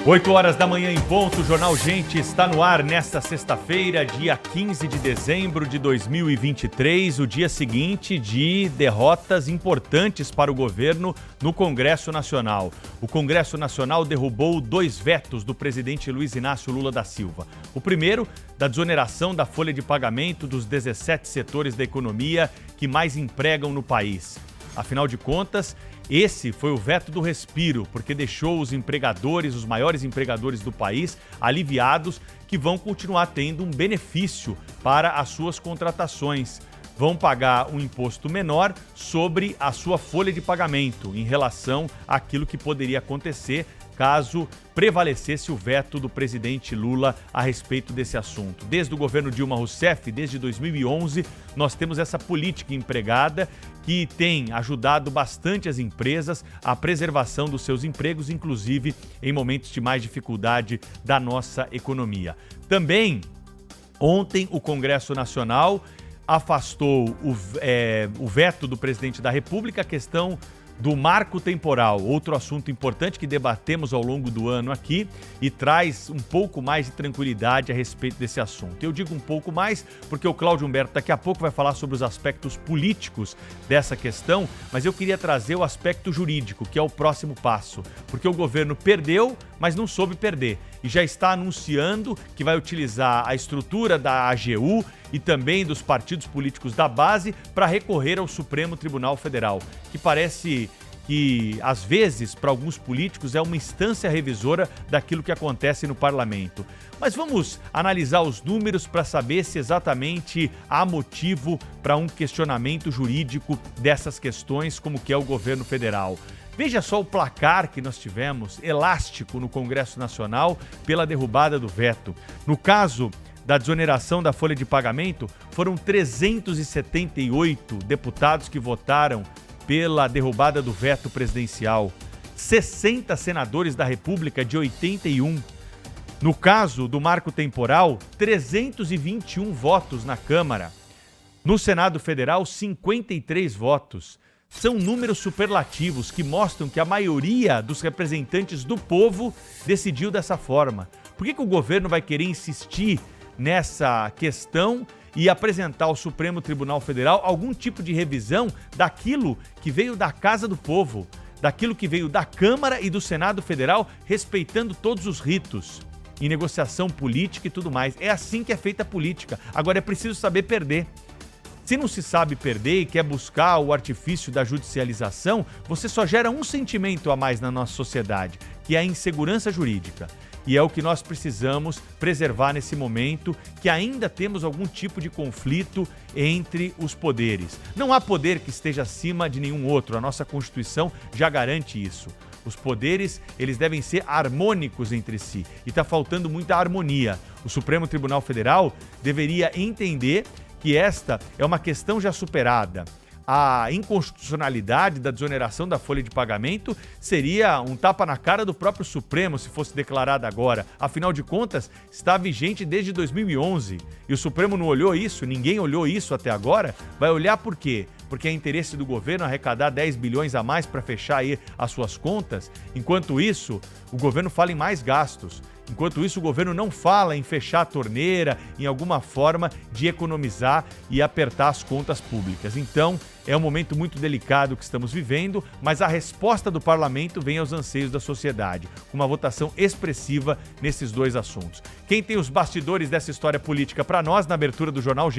8 horas da manhã em ponto, o Jornal Gente está no ar nesta sexta-feira, dia 15 de dezembro de 2023, o dia seguinte de derrotas importantes para o governo no Congresso Nacional. O Congresso Nacional derrubou 2 vetos do presidente Luiz Inácio Lula da Silva. O primeiro, da desoneração da folha de pagamento dos 17 setores da economia que mais empregam no país. Afinal de contas, esse foi o veto do respiro, porque deixou os empregadores, os maiores empregadores do país, aliviados, que vão continuar tendo um benefício para as suas contratações. Vão pagar um imposto menor sobre a sua folha de pagamento em relação àquilo que poderia acontecer caso prevalecesse o veto do presidente Lula a respeito desse assunto. Desde o governo Dilma Rousseff, desde 2011, nós temos essa política empregada que tem ajudado bastante as empresas à preservação dos seus empregos, inclusive em momentos de mais dificuldade da nossa economia. Também, ontem, o Congresso Nacional afastou o veto do presidente da República, a questão do marco temporal, outro assunto importante que debatemos ao longo do ano aqui e traz um pouco mais de tranquilidade a respeito desse assunto. Eu digo um pouco mais porque o Cláudio Humberto daqui a pouco vai falar sobre os aspectos políticos dessa questão, mas eu queria trazer o aspecto jurídico, que é o próximo passo, porque o governo perdeu, mas não soube perder e já está anunciando que vai utilizar a estrutura da AGU e também dos partidos políticos da base para recorrer ao Supremo Tribunal Federal, que parece que, às vezes, para alguns políticos é uma instância revisora daquilo que acontece no parlamento. Mas vamos analisar os números para saber se exatamente há motivo para um questionamento jurídico dessas questões, como que é o governo federal. Veja só o placar que nós tivemos, elástico, no Congresso Nacional pela derrubada do veto. No caso da desoneração da folha de pagamento, foram 378 deputados que votaram pela derrubada do veto presidencial. 60 senadores da República de 81. No caso do marco temporal, 321 votos na Câmara. No Senado Federal, 53 votos. São números superlativos que mostram que a maioria dos representantes do povo decidiu dessa forma. Por que o governo vai querer insistir nessa questão e apresentar ao Supremo Tribunal Federal algum tipo de revisão daquilo que veio da Casa do Povo, daquilo que veio da Câmara e do Senado Federal, respeitando todos os ritos em negociação política e tudo mais? É assim que é feita a política. Agora é preciso saber perder. Se não se sabe perder e quer buscar o artifício da judicialização, você só gera um sentimento a mais na nossa sociedade, que é a insegurança jurídica. E é o que nós precisamos preservar nesse momento, que ainda temos algum tipo de conflito entre os poderes. Não há poder que esteja acima de nenhum outro, a nossa Constituição já garante isso. Os poderes, eles devem ser harmônicos entre si e está faltando muita harmonia. O Supremo Tribunal Federal deveria entender que esta é uma questão já superada. A inconstitucionalidade da desoneração da folha de pagamento seria um tapa na cara do próprio Supremo se fosse declarada agora. Afinal de contas, está vigente desde 2011 e o Supremo não olhou isso, ninguém olhou isso até agora. Vai olhar por quê? Porque é interesse do governo arrecadar 10 bilhões a mais para fechar aí as suas contas. Enquanto isso, o governo fala em mais gastos. Enquanto isso, o governo não fala em fechar a torneira, em alguma forma de economizar e apertar as contas públicas. Então, é um momento muito delicado que estamos vivendo, mas a resposta do parlamento vem aos anseios da sociedade, com uma votação expressiva nesses 2 assuntos. Quem tem os bastidores dessa história política para nós, na abertura do Jornal Gente,